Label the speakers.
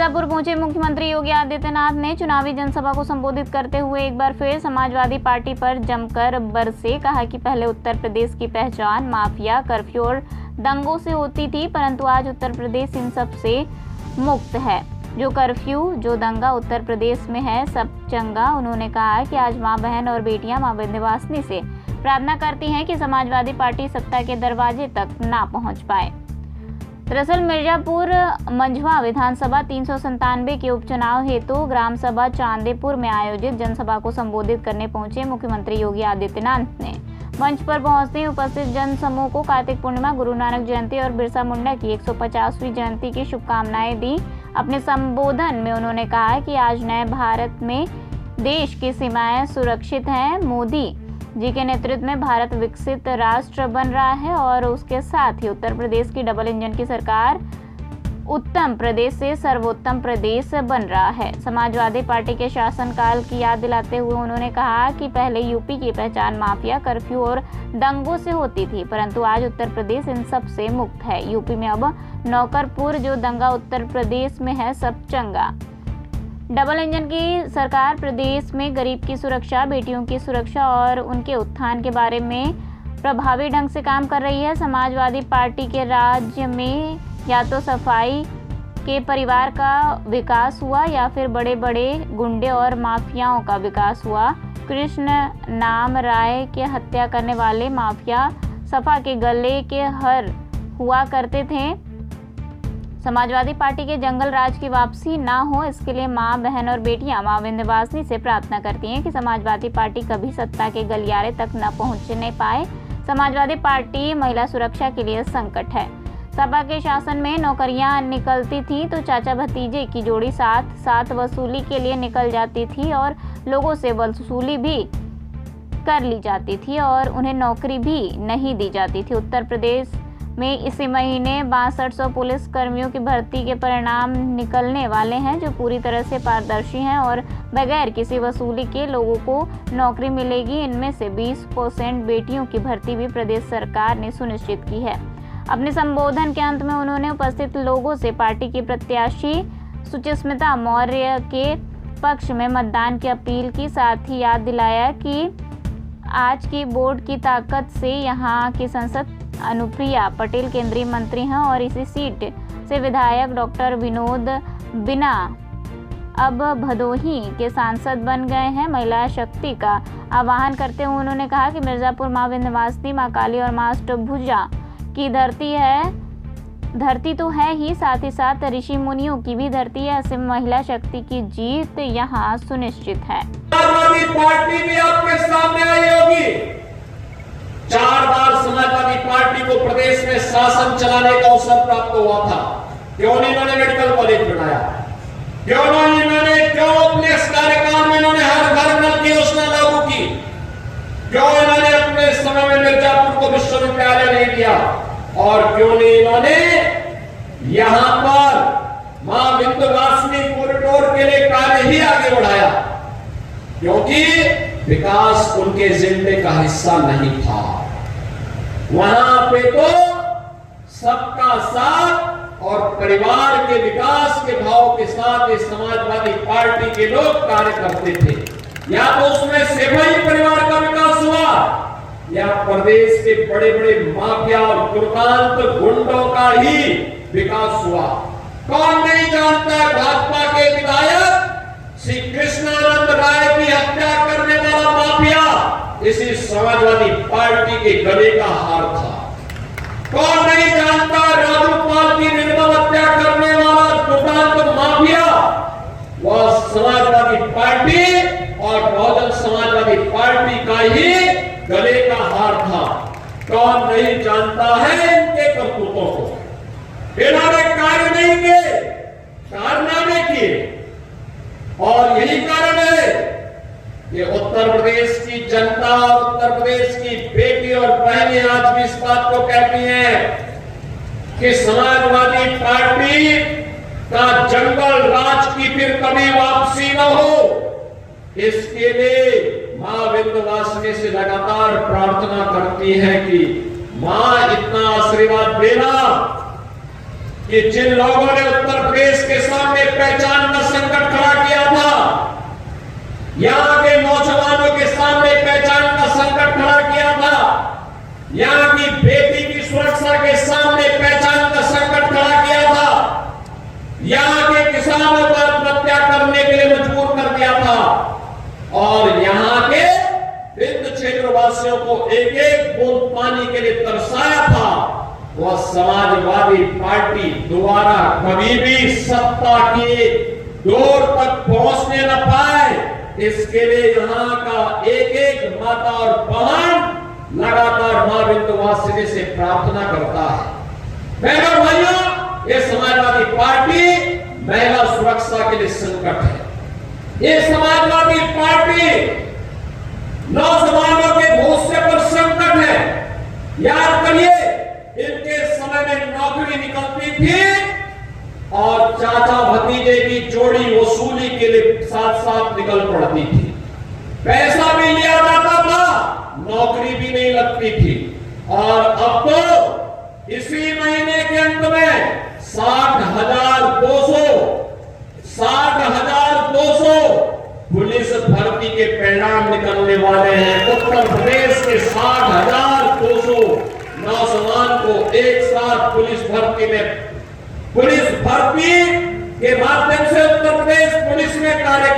Speaker 1: मिर्जापुर पहुंचे मुख्यमंत्री योगी आदित्यनाथ ने चुनावी जनसभा को संबोधित करते हुए एक बार फिर समाजवादी पार्टी पर जमकर बरसे। कहा कि पहले उत्तर प्रदेश की पहचान माफिया, कर्फ्यू और दंगों से होती थी, परंतु आज उत्तर प्रदेश इन सब से मुक्त है। जो कर्फ्यू, जो दंगा उत्तर प्रदेश में है, सब चंगा। उन्होंने कहा कि आज माँ बहन और बेटियां माँ विंध्यवासिनी से प्रार्थना करती हैं कि समाजवादी पार्टी सत्ता के दरवाजे तक ना पहुंच पाए। दरअसल मिर्जापुर मंझवा विधानसभा 397 के उपचुनाव हेतु ग्राम सभा चांदेपुर में आयोजित जनसभा को संबोधित करने पहुंचे मुख्यमंत्री योगी आदित्यनाथ ने मंच पर पहुंचते उपस्थित जन समूह को कार्तिक पूर्णिमा, गुरु नानक जयंती और बिरसा मुंडा की 150वीं जयंती की शुभकामनाएं दी। अपने संबोधन में उन्होंने कहा कि आज नए भारत में देश की सीमाएं सुरक्षित हैं। मोदी जी के नेतृत्व में भारत विकसित राष्ट्र बन रहा है और उसके साथ ही उत्तर प्रदेश की डबल इंजन की सरकार उत्तम प्रदेश से सर्वोत्तम प्रदेश बन रहा है। समाजवादी पार्टी के शासनकाल की याद दिलाते हुए उन्होंने कहा कि पहले यूपी की पहचान माफिया, कर्फ्यू और दंगों से होती थी, परंतु आज उत्तर प्रदेश इन सब से मुक्त है। यूपी में अब नौकरपुर, जो दंगा उत्तर प्रदेश में है, सब चंगा। डबल इंजन की सरकार प्रदेश में गरीब की सुरक्षा, बेटियों की सुरक्षा और उनके उत्थान के बारे में प्रभावी ढंग से काम कर रही है। समाजवादी पार्टी के राज्य में या तो सफाई के परिवार का विकास हुआ या फिर बड़े बड़े गुंडे और माफियाओं का विकास हुआ। कृष्ण नाम राय के हत्या करने वाले माफिया सपा के गले के हर हुआ करते थे। समाजवादी पार्टी के जंगल राज की वापसी ना हो, इसके लिए माँ बहन और बेटियां माँ विंध्यवासिनी से प्रार्थना करती हैं कि समाजवादी पार्टी कभी सत्ता के गलियारे तक न पहुंचने पाए। समाजवादी पार्टी महिला सुरक्षा के लिए संकट है। सपा के शासन में नौकरियां निकलती थी तो चाचा भतीजे की जोड़ी साथ साथ वसूली के लिए निकल जाती थी और लोगों से वसूली भी कर ली जाती थी और उन्हें नौकरी भी नहीं दी जाती थी। उत्तर प्रदेश में इसी महीने 6200 पुलिस कर्मियों की भर्ती के परिणाम निकलने वाले हैं, जो पूरी तरह से पारदर्शी हैं और बगैर किसी वसूली के लोगों को नौकरी मिलेगी। इनमें से 20% बेटियों की भर्ती भी प्रदेश सरकार ने सुनिश्चित की है। अपने संबोधन के अंत में उन्होंने उपस्थित लोगों से पार्टी की प्रत्याशी सुचिस्मिता मौर्य के पक्ष में मतदान की अपील की। साथ ही याद दिलाया कि आज की वोट की ताकत से यहाँ की सांसद अनुप्रिया पटेल केंद्रीय मंत्री हैं और इसी सीट से विधायक डॉक्टर विनोद बिना अब भदोही के सांसद बन गए हैं। महिला शक्ति का आह्वान करते हुए उन्होंने कहा कि मिर्जापुर माँ विंध्यवासिनी, माँ काली और माँ अष्टभुजा की धरती है। धरती तो है ही, साथ ही साथ ऋषि मुनियों की भी धरती है। ऐसे महिला शक्ति की जीत यहाँ सुनिश्चित है।
Speaker 2: समाजवादी पार्टी भी आपके सामने आई होगी। 4 बार समाजवादी पार्टी को प्रदेश में शासन चलाने का अवसर प्राप्त हुआ था। क्यों नहीं इन्होंने मेडिकल कॉलेज बनाया? क्यों अपने इस कार्यकाल में इन्होंने हर घर नल की योजना लागू की? क्यों इन्होंने अपने समय में मिर्जापुर को विश्वविद्यालय नहीं दिया? और क्यों नहीं इन्होंने यहां पर मां विंध्यवासिनी कॉरिडोर के लिए कार्य ही आगे बढ़ाया? क्योंकि विकास उनके जिम्मे का हिस्सा नहीं था। वहां पे तो सबका साथ और परिवार के विकास के भाव के साथ इस समाजवादी पार्टी के लोग कार्य करते थे। या तो उसमें सेवाई परिवार का विकास हुआ या प्रदेश के बड़े बड़े माफिया और दुर्दांत गुंडों का ही विकास हुआ। कौन नहीं जानता है भाजपा के विधायक श्री कृष्णानंद राय की हत्या करने वाला माफिया इसी समाजवादी पार्टी के गले का हार था। कौन नहीं जानता राजूपाल की निर्मम हत्या करने वाला दुर्दांत माफिया वह समाजवादी पार्टी और बहुजन समाजवादी पार्टी का ही गले का हार था। कौन नहीं जानता है इनके करतूतों को? इन्होंने कार्य नहीं किए, कारनामे किए और यही कारण है कि उत्तर प्रदेश की जनता, उत्तर प्रदेश की बेटी और बहनें आज भी इस बात को कहती हैं कि समाजवादी पार्टी का जंगल राज की फिर कभी वापसी न हो। इसके लिए मां विंध्यवासिनी से लगातार प्रार्थना करती है कि मां इतना आशीर्वाद देना कि जिन लोगों ने उत्तर प्रदेश के सामने पहचान का संकट खड़ा किया था, यहां के नौजवानों के सामने पहचान का संकट खड़ा किया था, यहां की बेटी की सुरक्षा के सामने पहचान का संकट खड़ा किया था, यहां के किसानों को आत्महत्या करने के लिए मजबूर कर दिया था और यहां के विंध्य क्षेत्रवासियों को एक एक बूंद पानी के लिए तरसाया था, वह समाजवादी पार्टी दोबारा कभी भी सत्ता की डोर तक पहुंचने न पाए। इसके लिए यहाँ का एक एक माता और बहन लगातार मां विंध्यवासिनी से प्रार्थना करता है। बहनों भाइयों, ये समाजवादी पार्टी महिला सुरक्षा के लिए संकट है। ये समाजवादी पार्टी नौजवानों के भविष्य पर संकट है। याद करिए, इनके समय में नौकरी निकलती थी और चाचा भतीजे की जोड़ी वसूली के लिए साथ साथ निकल पड़ती थी। पैसा भी लिया जाता था, नौकरी भी नहीं लगती थी। और अब तो इसी महीने के अंत में 60,200 पुलिस भर्ती के परिणाम निकलने वाले हैं। उत्तर प्रदेश के 60,200 नौजवान को एक साथ पुलिस भर्ती के माध्यम से उत्तर प्रदेश पुलिस में कार्य